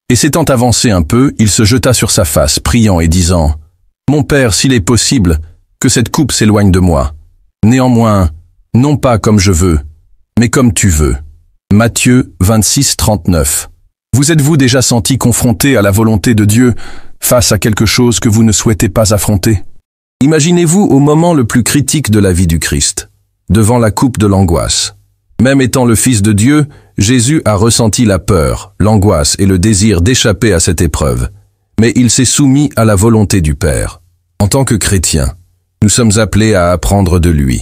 Et s'étant avancé un peu, il se jeta sur sa face, priant et disant « Mon Père, s'il est possible, que cette coupe s'éloigne de moi. Néanmoins, non pas comme je veux, mais comme tu veux. » Matthieu 26, 39. Vous êtes-vous déjà senti confronté à la volonté de Dieu face à quelque chose que vous ne souhaitez pas affronter? Imaginez-vous au moment le plus critique de la vie du Christ, devant la coupe de l'angoisse. Même étant le Fils de Dieu, Jésus a ressenti la peur, l'angoisse et le désir d'échapper à cette épreuve. Mais il s'est soumis à la volonté du Père. En tant que chrétiens, nous sommes appelés à apprendre de lui.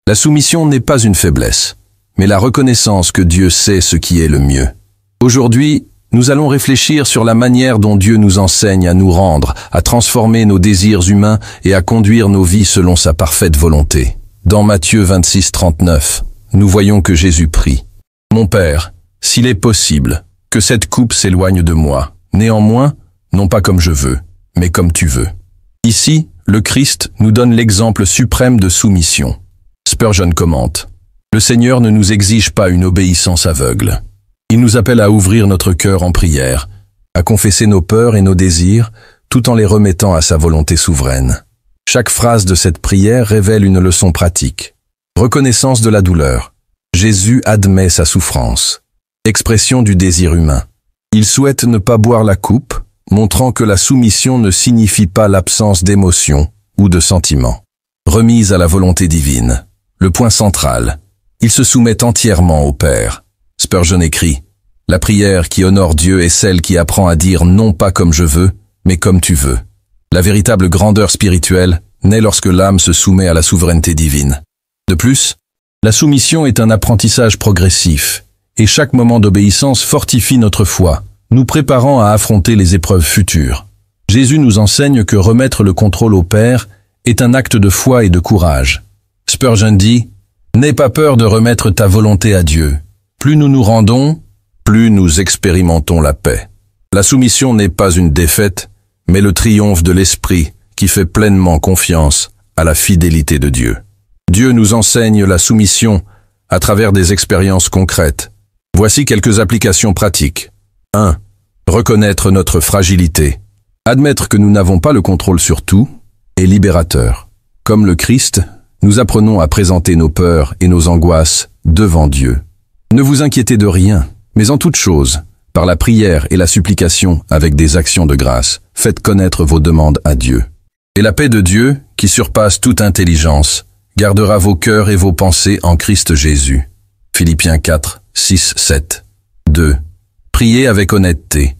La soumission n'est pas une faiblesse, mais la reconnaissance que Dieu sait ce qui est le mieux. Aujourd'hui, nous allons réfléchir sur la manière dont Dieu nous enseigne à nous rendre, à transformer nos désirs humains et à conduire nos vies selon sa parfaite volonté. Dans Matthieu 26, 39, nous voyons que Jésus prie « Mon Père, s'il est possible, que cette coupe s'éloigne de moi. Néanmoins, non pas comme je veux, mais comme tu veux. » Ici, le Christ nous donne l'exemple suprême de soumission. Spurgeon commente « Le Seigneur ne nous exige pas une obéissance aveugle. Il nous appelle à ouvrir notre cœur en prière, à confesser nos peurs et nos désirs, tout en les remettant à sa volonté souveraine. Chaque phrase de cette prière révèle une leçon pratique. Reconnaissance de la douleur. Jésus admet sa souffrance. Expression du désir humain. Il souhaite ne pas boire la coupe, montrant que la soumission ne signifie pas l'absence d'émotion ou de sentiment. Remise à la volonté divine. Le point central. Il se soumet entièrement au Père. Spurgeon écrit « La prière qui honore Dieu est celle qui apprend à dire non pas comme je veux, mais comme tu veux. » La véritable grandeur spirituelle naît lorsque l'âme se soumet à la souveraineté divine. De plus, la soumission est un apprentissage progressif, et chaque moment d'obéissance fortifie notre foi, nous préparant à affronter les épreuves futures. Jésus nous enseigne que remettre le contrôle au Père est un acte de foi et de courage. Spurgeon dit « N'aie pas peur de remettre ta volonté à Dieu. Plus nous nous rendons, plus nous expérimentons la paix. » La soumission n'est pas une défaite, mais le triomphe de l'esprit qui fait pleinement confiance à la fidélité de Dieu. Dieu nous enseigne la soumission à travers des expériences concrètes. Voici quelques applications pratiques. 1. Reconnaître notre fragilité. Admettre que nous n'avons pas le contrôle sur tout est libérateur. Comme le Christ, nous apprenons à présenter nos peurs et nos angoisses devant Dieu. Ne vous inquiétez de rien, mais en toute chose, par la prière et la supplication avec des actions de grâce, faites connaître vos demandes à Dieu. Et la paix de Dieu, qui surpasse toute intelligence, gardera vos cœurs et vos pensées en Christ Jésus. Philippiens 4, 6, 7. 2. Priez avec honnêteté.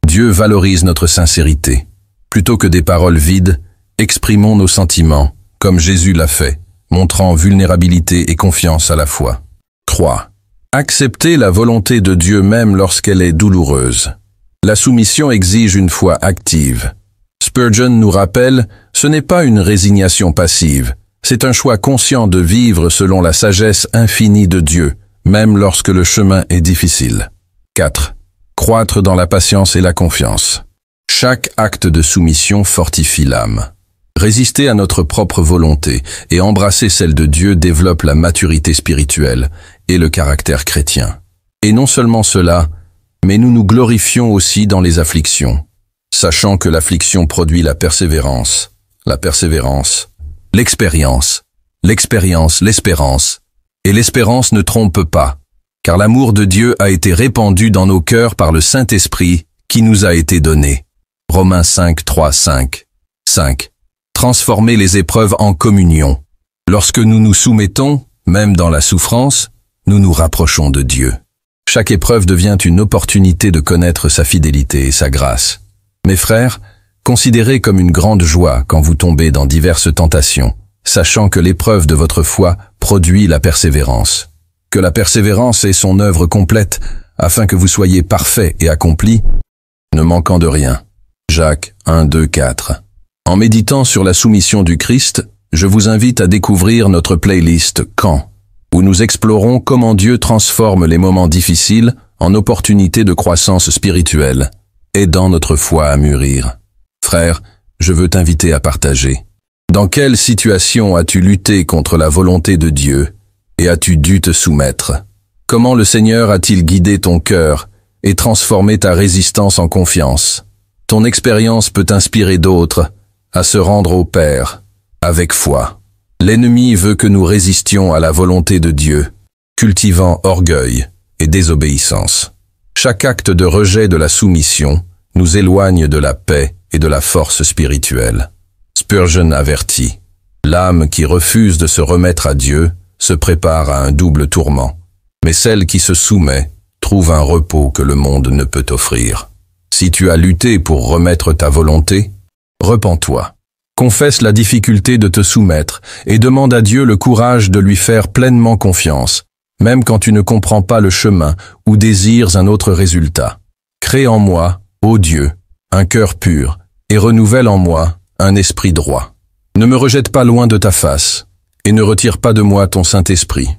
Dieu valorise notre sincérité. Plutôt que des paroles vides, exprimons nos sentiments, comme Jésus l'a fait, montrant vulnérabilité et confiance à la fois. 3. Accepter la volonté de Dieu même lorsqu'elle est douloureuse. La soumission exige une foi active. Spurgeon nous rappelle, ce n'est pas une résignation passive, c'est un choix conscient de vivre selon la sagesse infinie de Dieu, même lorsque le chemin est difficile. 4. Croître dans la patience et la confiance. Chaque acte de soumission fortifie l'âme. Résister à notre propre volonté et embrasser celle de Dieu développe la maturité spirituelle et le caractère chrétien. Et non seulement cela, mais nous nous glorifions aussi dans les afflictions, sachant que l'affliction produit la persévérance, l'expérience, l'espérance. Et l'espérance ne trompe pas, car l'amour de Dieu a été répandu dans nos cœurs par le Saint-Esprit qui nous a été donné. Romains 5, 3, 5. 5. Transformer les épreuves en communion. Lorsque nous nous soumettons, même dans la souffrance, nous nous rapprochons de Dieu. Chaque épreuve devient une opportunité de connaître sa fidélité et sa grâce. Mes frères, considérez comme une grande joie quand vous tombez dans diverses tentations, sachant que l'épreuve de votre foi produit la persévérance. Que la persévérance est son œuvre complète, afin que vous soyez parfaits et accomplis, ne manquant de rien. Jacques 1, 2, 4. En méditant sur la soumission du Christ, je vous invite à découvrir notre playlist « Quand », où nous explorons comment Dieu transforme les moments difficiles en opportunités de croissance spirituelle, aidant notre foi à mûrir. Frère, je veux t'inviter à partager. Dans quelle situation as-tu lutté contre la volonté de Dieu et as-tu dû te soumettre? Comment le Seigneur a-t-il guidé ton cœur et transformer ta résistance en confiance. Ton expérience peut inspirer d'autres à se rendre au Père avec foi. L'ennemi veut que nous résistions à la volonté de Dieu, cultivant orgueil et désobéissance. Chaque acte de rejet de la soumission nous éloigne de la paix et de la force spirituelle. Spurgeon avertit, l'âme qui refuse de se remettre à Dieu se prépare à un double tourment, mais celle qui se soumet trouve un repos que le monde ne peut offrir. Si tu as lutté pour remettre ta volonté, repens-toi. Confesse la difficulté de te soumettre et demande à Dieu le courage de lui faire pleinement confiance, même quand tu ne comprends pas le chemin ou désires un autre résultat. Crée en moi, ô Dieu, un cœur pur et renouvelle en moi un esprit droit. Ne me rejette pas loin de ta face et ne retire pas de moi ton Saint-Esprit.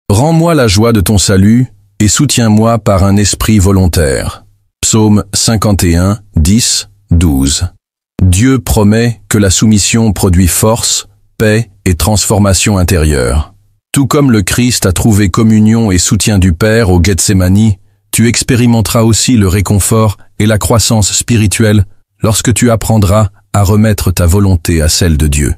Rends-moi la joie de ton salut et soutiens-moi par un esprit volontaire. Psaume 51, 10, 12. Dieu promet que la soumission produit force, paix et transformation intérieure. Tout comme le Christ a trouvé communion et soutien du Père au Gethsémani, tu expérimenteras aussi le réconfort et la croissance spirituelle lorsque tu apprendras à remettre ta volonté à celle de Dieu.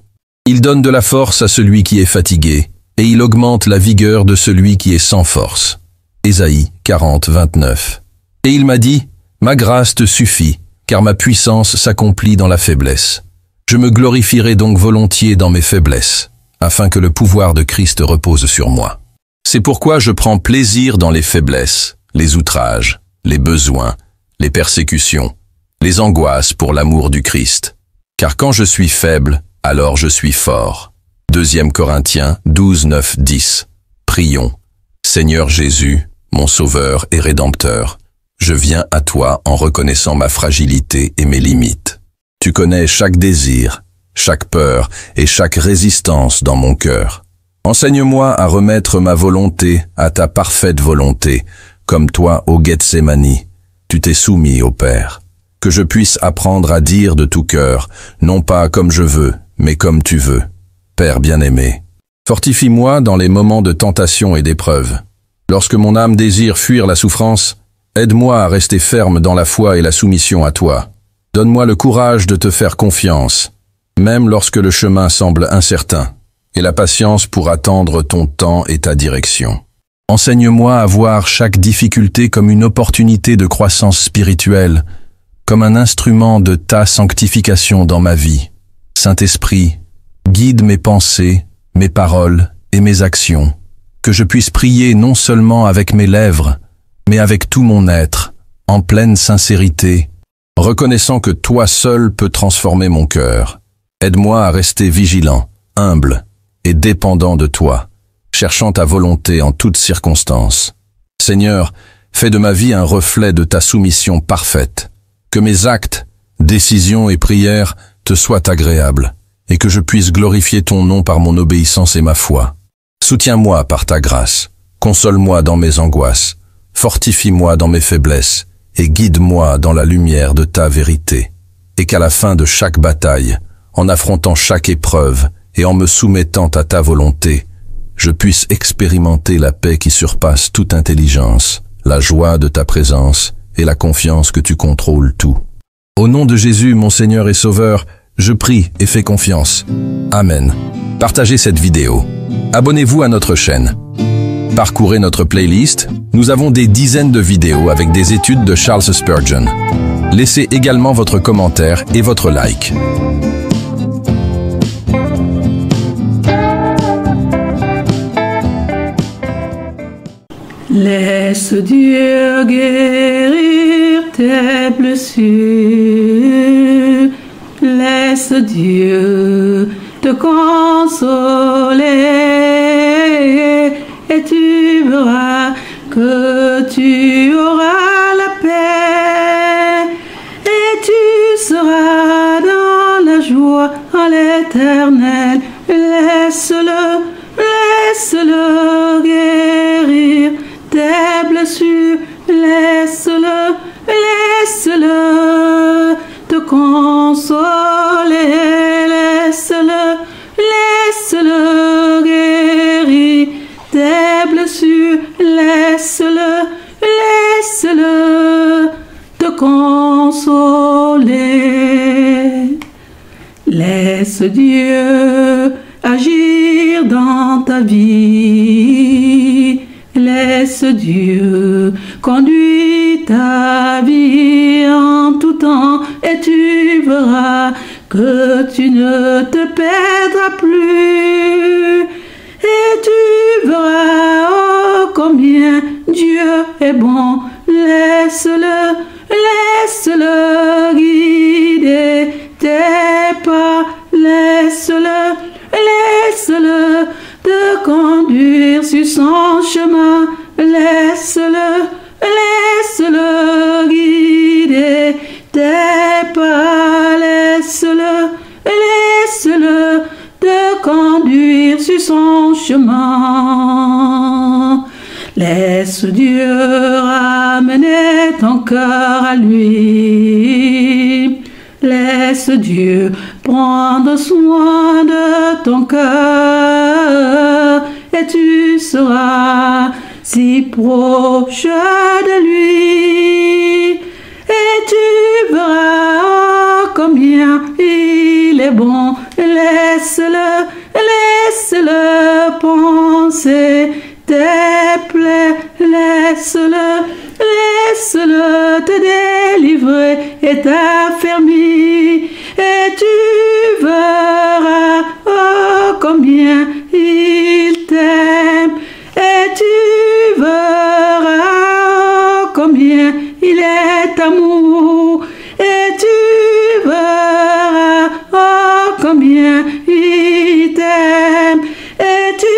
Il donne de la force à celui qui est fatigué, et il augmente la vigueur de celui qui est sans force. Ésaïe 40, 29. Et il m'a dit, ma grâce te suffit, car ma puissance s'accomplit dans la faiblesse. Je me glorifierai donc volontiers dans mes faiblesses, afin que le pouvoir de Christ repose sur moi. C'est pourquoi je prends plaisir dans les faiblesses, les outrages, les besoins, les persécutions, les angoisses pour l'amour du Christ. Car quand je suis faible, alors je suis fort. 2 Corinthiens 12, 9, 10. Prions. Seigneur Jésus, mon Sauveur et Rédempteur, je viens à toi en reconnaissant ma fragilité et mes limites. Tu connais chaque désir, chaque peur et chaque résistance dans mon cœur. Enseigne-moi à remettre ma volonté à ta parfaite volonté, comme toi au Gethsémani. Tu t'es soumis au Père. Que je puisse apprendre à dire de tout cœur, non pas comme je veux, mais comme tu veux. Père bien-aimé, fortifie-moi dans les moments de tentation et d'épreuve. Lorsque mon âme désire fuir la souffrance, aide-moi à rester ferme dans la foi et la soumission à toi. Donne-moi le courage de te faire confiance, même lorsque le chemin semble incertain, et la patience pour attendre ton temps et ta direction. Enseigne-moi à voir chaque difficulté comme une opportunité de croissance spirituelle, comme un instrument de ta sanctification dans ma vie. Saint-Esprit, guide mes pensées, mes paroles et mes actions, que je puisse prier non seulement avec mes lèvres, mais avec tout mon être, en pleine sincérité, reconnaissant que toi seul peux transformer mon cœur. Aide-moi à rester vigilant, humble et dépendant de toi, cherchant ta volonté en toutes circonstances. Seigneur, fais de ma vie un reflet de ta soumission parfaite, que mes actes, décisions et prières te soient agréables, et que je puisse glorifier ton nom par mon obéissance et ma foi. Soutiens-moi par ta grâce, console-moi dans mes angoisses, fortifie-moi dans mes faiblesses, et guide-moi dans la lumière de ta vérité, et qu'à la fin de chaque bataille, en affrontant chaque épreuve et en me soumettant à ta volonté, je puisse expérimenter la paix qui surpasse toute intelligence, la joie de ta présence et la confiance que tu contrôles tout. Au nom de Jésus, mon Seigneur et Sauveur, je prie et fais confiance. Amen. Partagez cette vidéo. Abonnez-vous à notre chaîne. Parcourez notre playlist, nous avons des dizaines de vidéos avec des études de Charles Spurgeon. Laissez également votre commentaire et votre like. Laisse Dieu guérir tes blessures, laisse Dieu te consoler, et tu verras que tu auras la paix, et tu seras dans la joie en l'Éternel. Laisse-le, laisse-le guérir tes blessures, laisse-le, laisse-le te consoler, laisse-le, laisse-le guérir tes blessures, laisse-le, laisse-le Dieu agir dans ta vie. Laisse Dieu conduire ta vie en tout temps et tu verras que tu ne te perdras plus. Et tu verras oh, combien Dieu est bon. Laisse-le guider tes pas. Laisse-le te conduire sur son chemin. Laisse-le guider tes pas. Laisse-le te conduire sur son chemin. Laisse Dieu ramener ton cœur à lui. Laisse Dieu prendre soin de ton cœur et tu seras si proche de lui. Et tu verras oh, combien il est bon. Laisse-le penser tes plaies. Laisse-le te délivrer et t'affermir. Et tu verras oh, combien il t'aime. Et tu verras oh, combien il est amour. Et tu verras oh, combien il t'aime. Et tu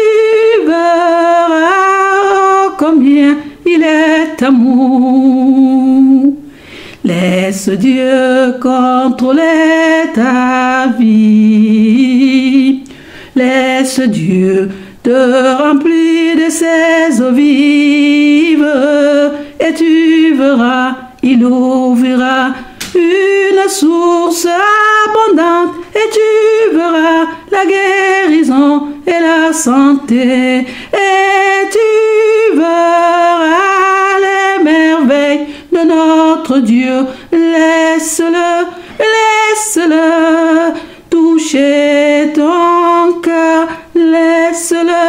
verras oh, combien il est amour. Laisse Dieu contrôler ta vie. Laisse Dieu te remplir de ses eaux vives. Et tu verras, il ouvrira une source abondante. Et tu verras la guérison et la santé. Et tu verras les merveilles de notre Dieu. Laisse-le toucher ton cœur. Laisse-le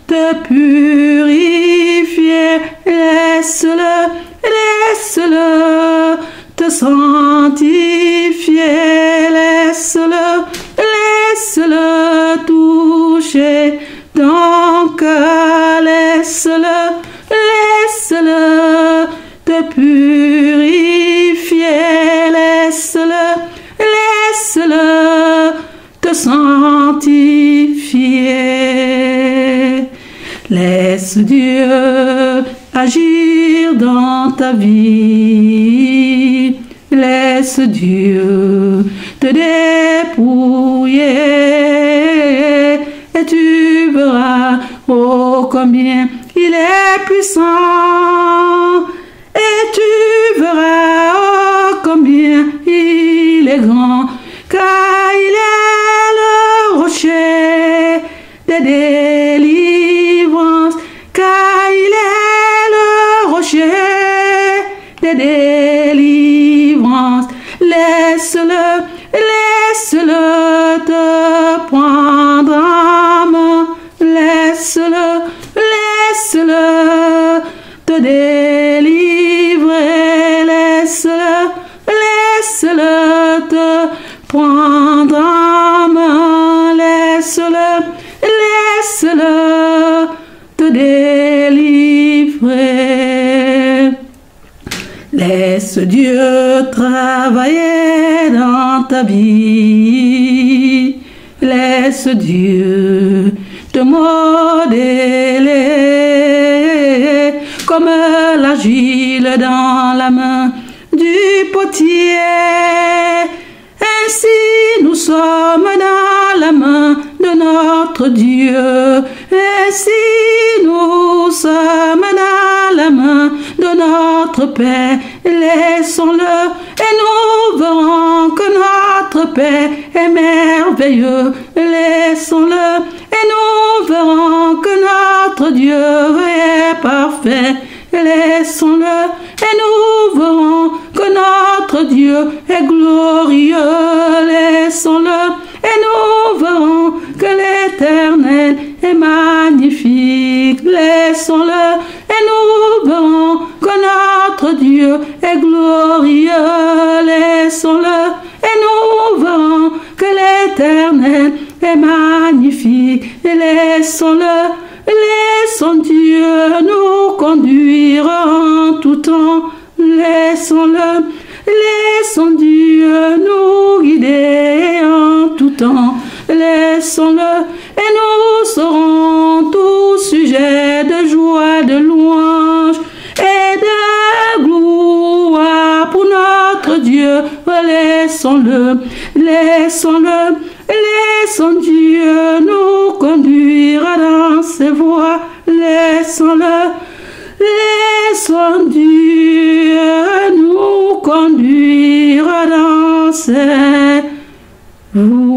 te purifier. Laisse-le te sanctifier. Laisse-le toucher ton cœur. Laisse-le te purifier. Laisse-le te sanctifier. Laisse Dieu agir dans ta vie. Laisse Dieu te dépouiller et tu verras oh combien il est puissant. Et tu verras oh combien il est grand, car il est le rocher de délivrance, car il est le rocher de délivrance. Laisse-le te prendre en main. Laisse-le te délivrer. Laisse-le te prendre en main. Laisse-le te délivrer. Laisse Dieu travailler dans ta vie. Laisse Dieu te modeler comme l'argile dans la main du potier. Ainsi nous sommes dans la main de notre Dieu. Ainsi nous sommes dans la main de notre Père. Laissons-le et nous verrons que notre Père est merveilleux. Laissons-le et nous verrons que notre Dieu est parfait. Laissons-le et nous verrons que notre notre Dieu est glorieux. Laissons-le et nous verrons que l'Éternel est magnifique. Laissons-le et nous verrons que notre Dieu est glorieux. Laissons-le et nous verrons que l'Éternel est magnifique. Et laissons-le, laissons Dieu nous conduire en tout temps. Laissons-le, laissons Dieu nous guider en tout temps. Laissons-le et nous serons tous sujets de joie, de louange et de gloire pour notre Dieu. Laissons-le, laissons-le, laissons Dieu nous conduire dans ses voies. Laissons-le, laissons Dieu nous conduire dans ses voies.